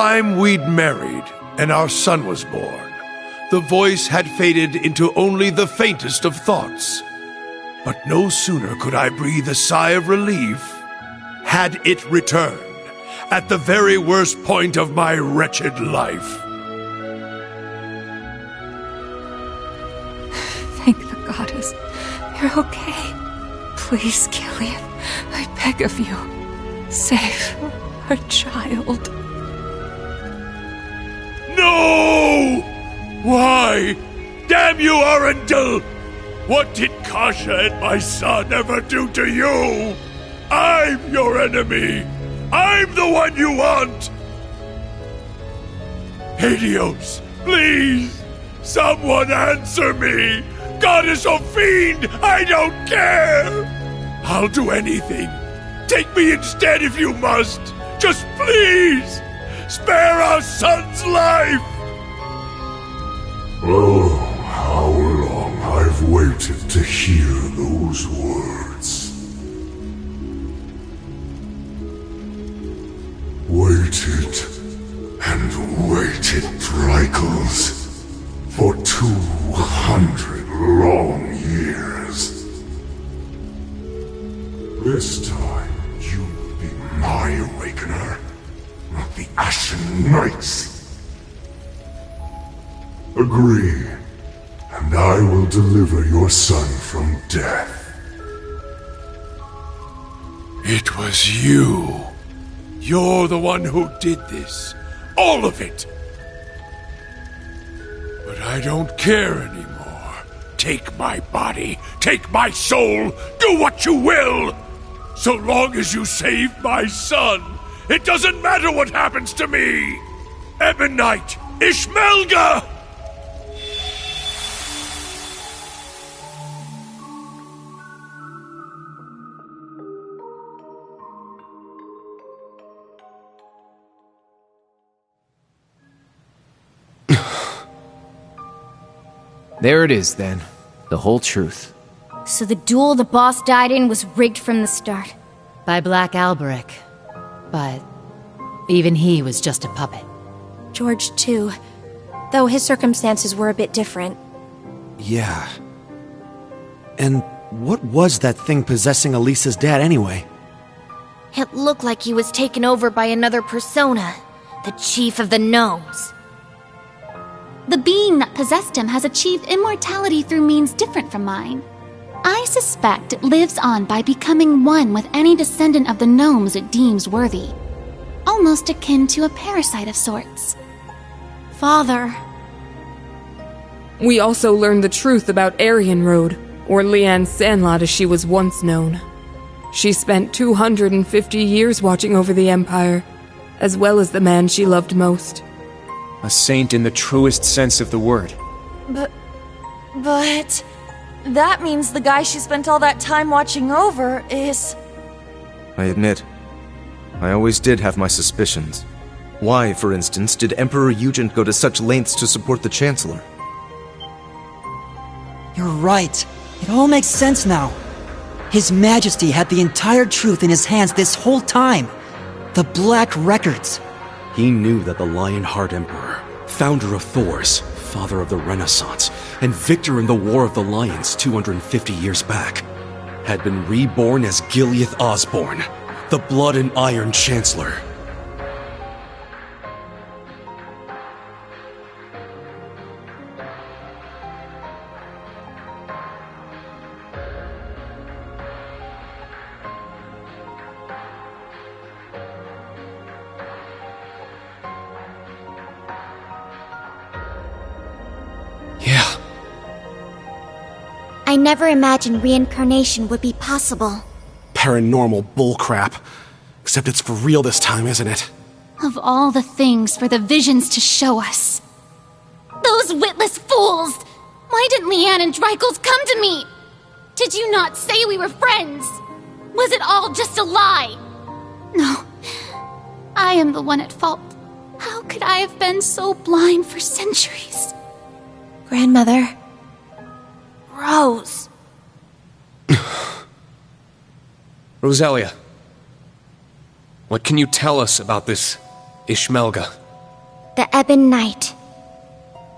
time we'd married and our son was born, the voice had faded into only the faintest of thoughts. But no sooner could I breathe a sigh of relief, had it returned, at the very worst point of my wretched life. Thank the goddess. You're okay. Please, Gilead, I beg of you, save our child. No! Why? Damn you, Arundel! What did Kasha and my son ever do to you? I'm your enemy! I'm the one you want! Helios, please! Someone answer me! Goddess or fiend, I don't care! I'll do anything. Take me instead if you must. Just please! Spare our son's life! Oh, how long I've waited to hear those words. Waited and waited, Drycles, for 200 long years. This time, you will be my awakener, not the Ashen Knight's. Agree, and I will deliver your son from death. It was you. You're the one who did this. All of it. But I don't care anymore. Take my body. Take my soul. Do what you will. So long as you save my son, it doesn't matter what happens to me. Ebonite, Ishmelga! There it is, then. The whole truth. So the duel the boss died in was rigged from the start. By Black Alberic. But even he was just a puppet. George, too. Though his circumstances were a bit different. Yeah. And what was that thing possessing Elisa's dad anyway? It looked like he was taken over by another persona. The Chief of the Gnomes. The being that possessed him has achieved immortality through means different from mine. I suspect it lives on by becoming one with any descendant of the gnomes it deems worthy. Almost akin to a parasite of sorts. Father. We also learned the truth about Aryan Road, or Leanne Sandlot as she was once known. She spent 250 years watching over the Empire, as well as the man she loved most. A saint in the truest sense of the word. But... that means the guy she spent all that time watching over is... I admit, I always did have my suspicions. Why, for instance, did Emperor Eugen go to such lengths to support the Chancellor? You're right. It all makes sense now. His Majesty had the entire truth in his hands this whole time. The Black Records. He knew that the Lionheart Emperor, founder of Thors, father of the Renaissance, and victor in the War of the Lions 250 years back, had been reborn as Gilead Osborne, the Blood and Iron Chancellor. Yeah. I never imagined reincarnation would be possible. Paranormal bullcrap. Except it's for real this time, isn't it? Of all the things for the visions to show us. Those witless fools! Why didn't Leanne and Drycles come to me? Did you not say we were friends? Was it all just a lie? No. I am the one at fault. How could I have been so blind for centuries? Grandmother. Rose. Rosalia, what can you tell us about this Ishmelga? The Ebon Knight.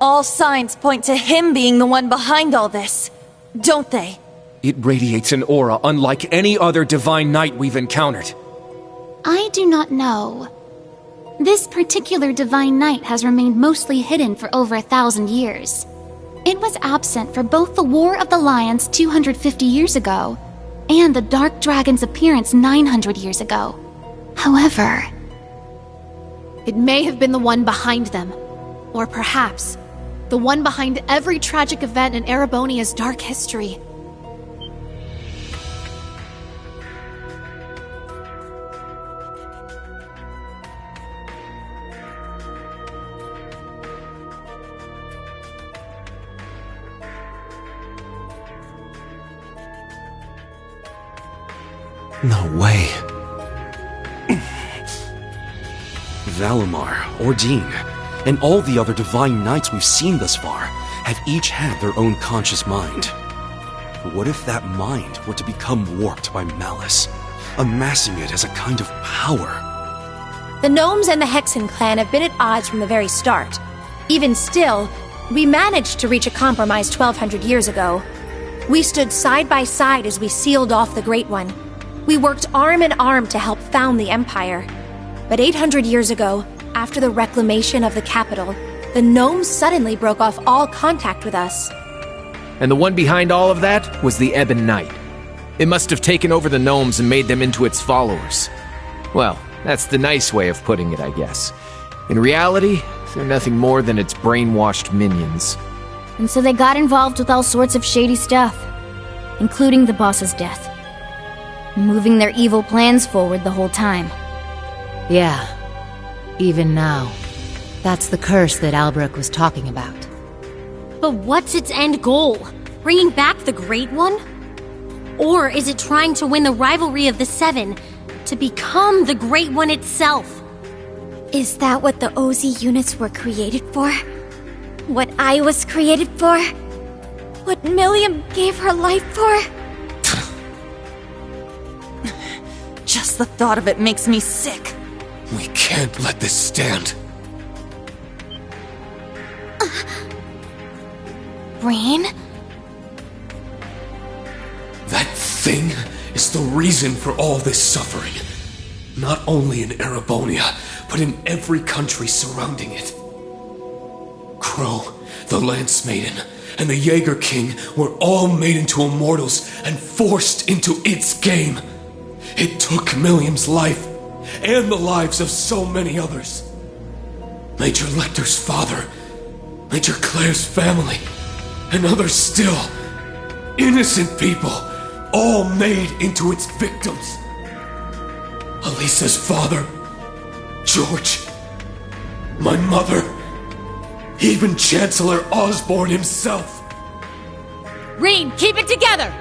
All signs point to him being the one behind all this, don't they? It radiates an aura unlike any other divine knight we've encountered. I do not know. This particular divine knight has remained mostly hidden for over 1,000 years. It was absent for both the War of the Lions 250 years ago and the Dark Dragon's appearance 900 years ago. However, it may have been the one behind them. Or perhaps, the one behind every tragic event in Erebonia's dark history. No way. Valimar, Ordine, and all the other divine knights we've seen thus far have each had their own conscious mind. What if that mind were to become warped by malice, amassing it as a kind of power? The Gnomes and the Hexen clan have been at odds from the very start. Even still, we managed to reach a compromise 1,200 years ago. We stood side by side as we sealed off the Great One. We worked arm in arm to help found the Empire. But 800 years ago, after the reclamation of the capital, the Gnomes suddenly broke off all contact with us. And the one behind all of that was the Ebon Knight. It must have taken over the Gnomes and made them into its followers. Well, that's the nice way of putting it, I guess. In reality, they're nothing more than its brainwashed minions. And so they got involved with all sorts of shady stuff, including the boss's death. Moving their evil plans forward the whole time. Yeah. Even now. That's the curse that Albrecht was talking about. but what's its end goal? Bringing back the Great One? Or is it trying to win the rivalry of the Seven to become the Great One itself? Is that what the Ozi units were created for? What I was created for? What Milliam gave her life for? Just the thought of it makes me sick. We can't let this stand. Rain? That thing is the reason for all this suffering. Not only in Erebonia, but in every country surrounding it. Crow, the Lance Maiden, and the Jaeger King were all made into immortals and forced into its game. It took Milliam's life, and the lives of so many others. Major Lecter's father, Major Claire's family, and others still. Innocent people, all made into its victims. Elisa's father, George, my mother, even Chancellor Osborne himself. Rean, keep it together!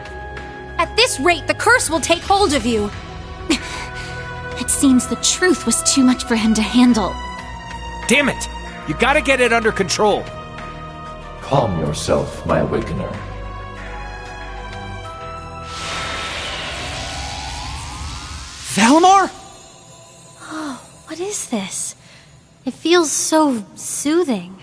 At this rate, the curse will take hold of you. It seems the truth was too much for him to handle. Damn it! You gotta get it under control. Calm yourself, my awakener. Valimar? Oh, what is this? It feels so soothing.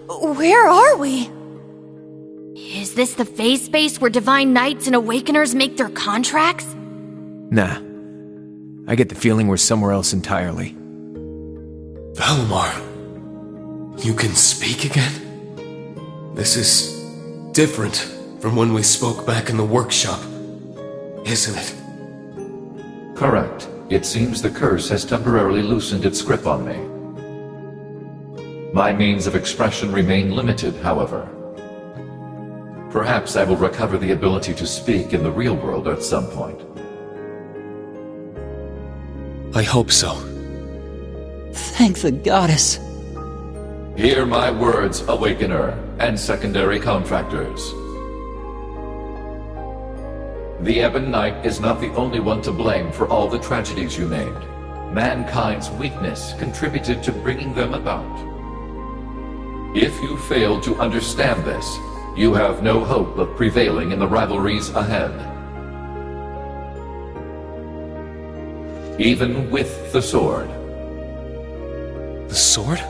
Where are we? Is this the phase space where Divine Knights and Awakeners make their contracts? Nah. I get the feeling we're somewhere else entirely. Valimar, you can speak again? This is different from when we spoke back in the workshop, isn't it? Correct. It seems the curse has temporarily loosened its grip on me. My means of expression remain limited, however. Perhaps I will recover the ability to speak in the real world at some point. I hope so. Thank the goddess. Hear my words, Awakener, and secondary contractors. The Ebon Knight is not the only one to blame for all the tragedies you named. Mankind's weakness contributed to bringing them about. If you fail to understand this, you have no hope of prevailing in the rivalries ahead. Even with the sword. The sword?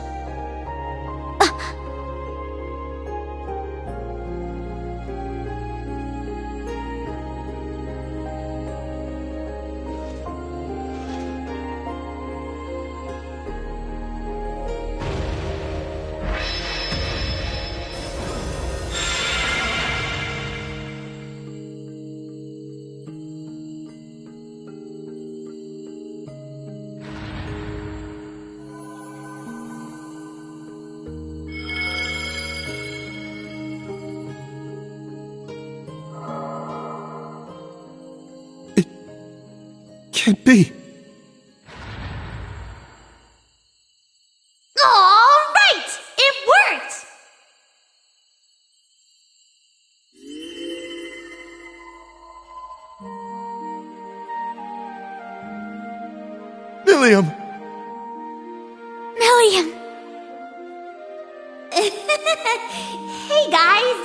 Can't be. All right! It worked! Milliam! Milliam! Hey guys!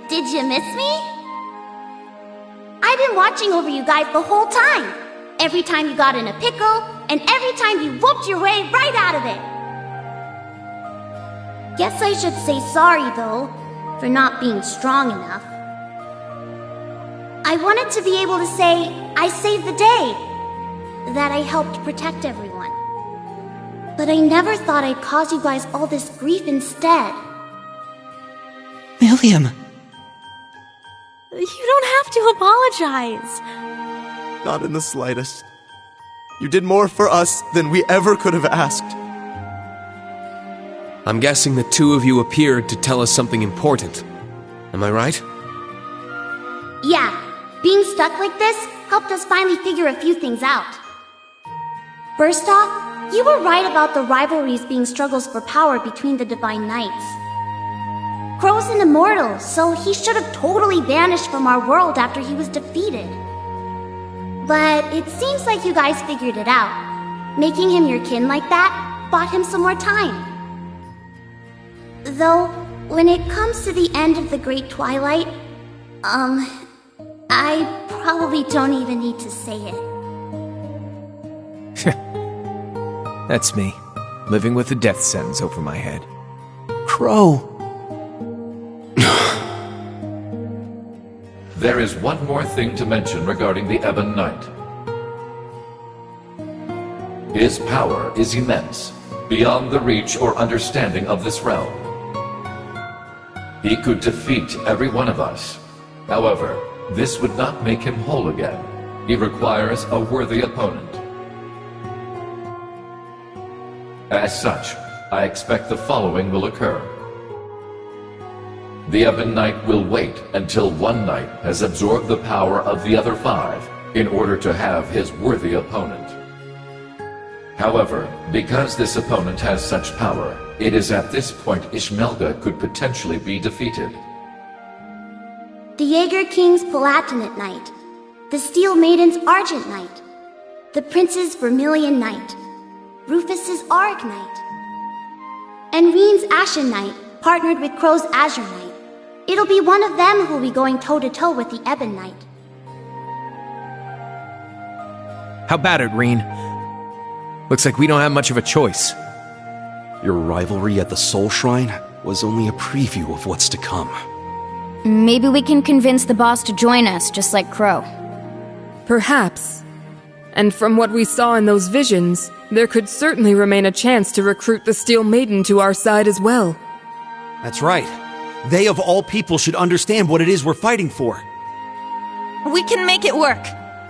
Did you miss me? I've been watching over you guys the whole time. Every time you got in a pickle, and every time you whooped your way right out of it. Guess I should say sorry, though, for not being strong enough. I wanted to be able to say, I saved the day, that I helped protect everyone. But I never thought I'd cause you guys all this grief instead. Milliam! You don't have to apologize. Not in the slightest. You did more for us than we ever could have asked. I'm guessing the two of you appeared to tell us something important. Am I right? Yeah, being stuck like this helped us finally figure a few things out. First off, you were right about the rivalries being struggles for power between the Divine Knights. Crow's an immortal, so he should have totally vanished from our world after he was defeated. But it seems like you guys figured it out. Making him your kin like that bought him some more time. Though, when it comes to the end of the Great Twilight, I probably don't even need to say it. That's me, living with a death sentence over my head. Crow! There is one more thing to mention regarding the Ebon Knight. His power is immense, beyond the reach or understanding of this realm. He could defeat every one of us. However, this would not make him whole again. He requires a worthy opponent. As such, I expect the following will occur. The Ebon Knight will wait until one knight has absorbed the power of the other 5 in order to have his worthy opponent. However, because this opponent has such power, it is at this point Ishmelga could potentially be defeated. The Jaeger King's Palatinate Knight, the Steel Maiden's Argent Knight, the Prince's Vermilion Knight, Rufus's Arg Knight, and Reen's Ashen Knight partnered with Crow's Azure Knight. It'll be one of them who'll be going toe-to-toe with the Ebon Knight. How about it, Reen? Looks like we don't have much of a choice. Your rivalry at the Soul Shrine was only a preview of what's to come. Maybe we can convince the boss to join us, just like Crow. Perhaps. And from what we saw in those visions, there could certainly remain a chance to recruit the Steel Maiden to our side as well. That's right. They of all people should understand what it is we're fighting for. We can make it work.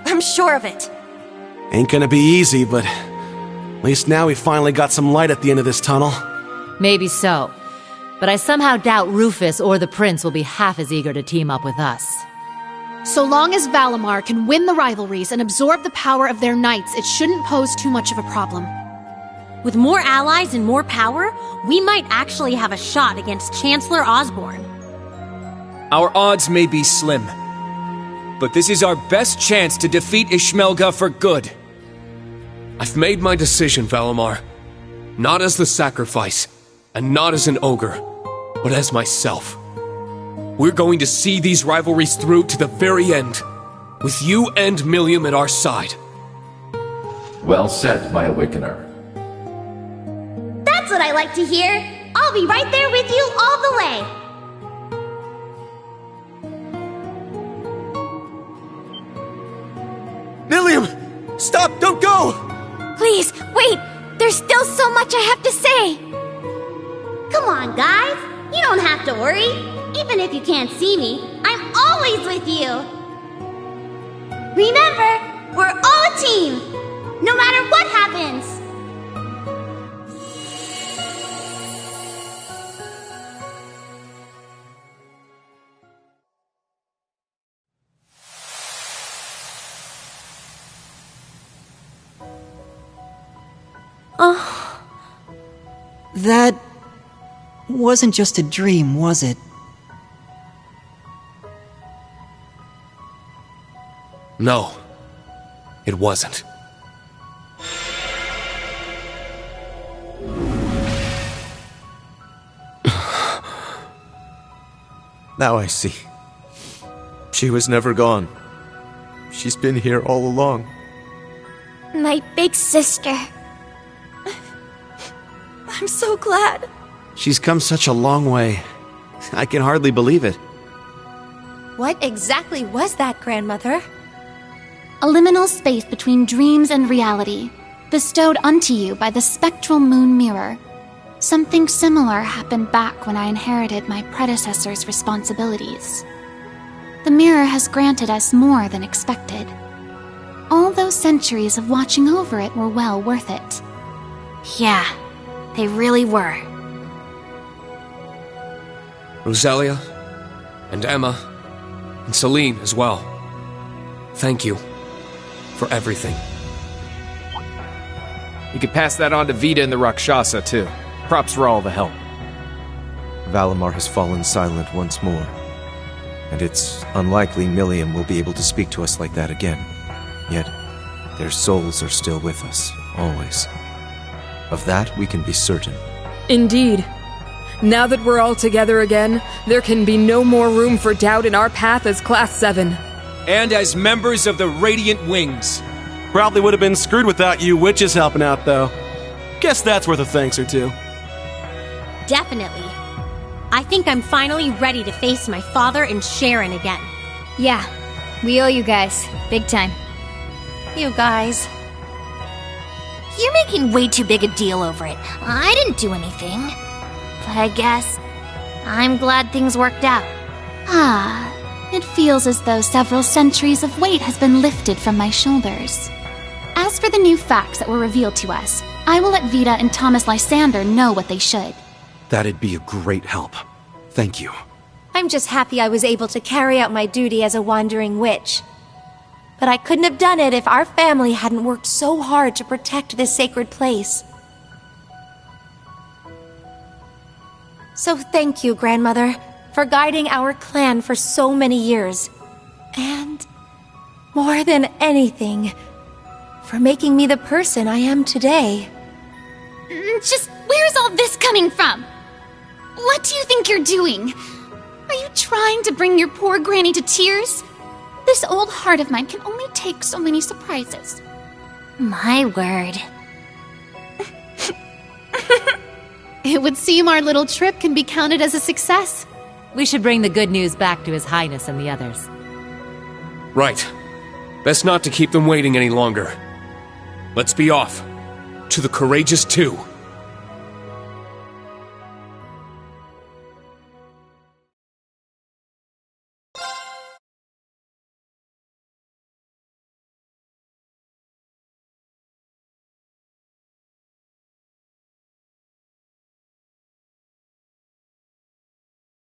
I'm sure of it. Ain't gonna be easy, but at least now we finally got some light at the end of this tunnel. Maybe so. But I somehow doubt Rufus or the Prince will be half as eager to team up with us. So long as Valimar can win the rivalries and absorb the power of their knights, it shouldn't pose too much of a problem. With more allies and more power, we might actually have a shot against Chancellor Osborne. Our odds may be slim, but this is our best chance to defeat Ishmelga for good. I've made my decision, Valimar. Not as the sacrifice, and not as an ogre, but as myself. We're going to see these rivalries through to the very end, with you and Milliam at our side. Well said, my Awakener. That's what I like to hear. I'll be right there with you all the way. Milliam! Stop! Don't go! Please, wait! There's still so much I have to say! Come on, guys! You don't have to worry! Even if you can't see me, I'm always with you! Remember, we're all a team! No matter what happens! Oh. That wasn't just a dream, was it? No, it wasn't. Now I see. She was never gone. She's been here all along. My big sister. I'm so glad. She's come such a long way. I can hardly believe it. What exactly was that, Grandmother? A liminal space between dreams and reality, bestowed unto you by the spectral moon mirror. Something similar happened back when I inherited my predecessor's responsibilities. The mirror has granted us more than expected. All those centuries of watching over it were well worth it. Yeah, they really were. Rosalia, and Emma, and Celine as well. Thank you for everything. You could pass that on to Vita and the Rakshasa, too. Props for all the help. Valimar has fallen silent once more, and it's unlikely Milliam will be able to speak to us like that again. Yet, their souls are still with us, always. Of that, we can be certain. Indeed. Now that we're all together again, there can be no more room for doubt in our path as Class 7. And as members of the Radiant Wings. Probably would have been screwed without you witches helping out, though. Guess that's worth a thanks or two. Definitely. I think I'm finally ready to face my father and Sharon again. Yeah, we owe you guys. Big time. You guys. You're making way too big a deal over it. I didn't do anything. But I guess I'm glad things worked out. Ah, it feels as though several centuries of weight has been lifted from my shoulders. As for the new facts that were revealed to us, I will let Vita and Thomas Lysander know what they should. That'd be a great help. Thank you. I'm just happy I was able to carry out my duty as a wandering witch. But I couldn't have done it if our family hadn't worked so hard to protect this sacred place. So thank you, Grandmother, for guiding our clan for so many years. And, more than anything, for making me the person I am today. Just where's all this coming from? What do you think you're doing? Are you trying to bring your poor granny to tears? This old heart of mine can only take so many surprises. My word. It would seem our little trip can be counted as a success. We should bring the good news back to His Highness and the others. Right. Best not to keep them waiting any longer. Let's be off. To the Courageous 2.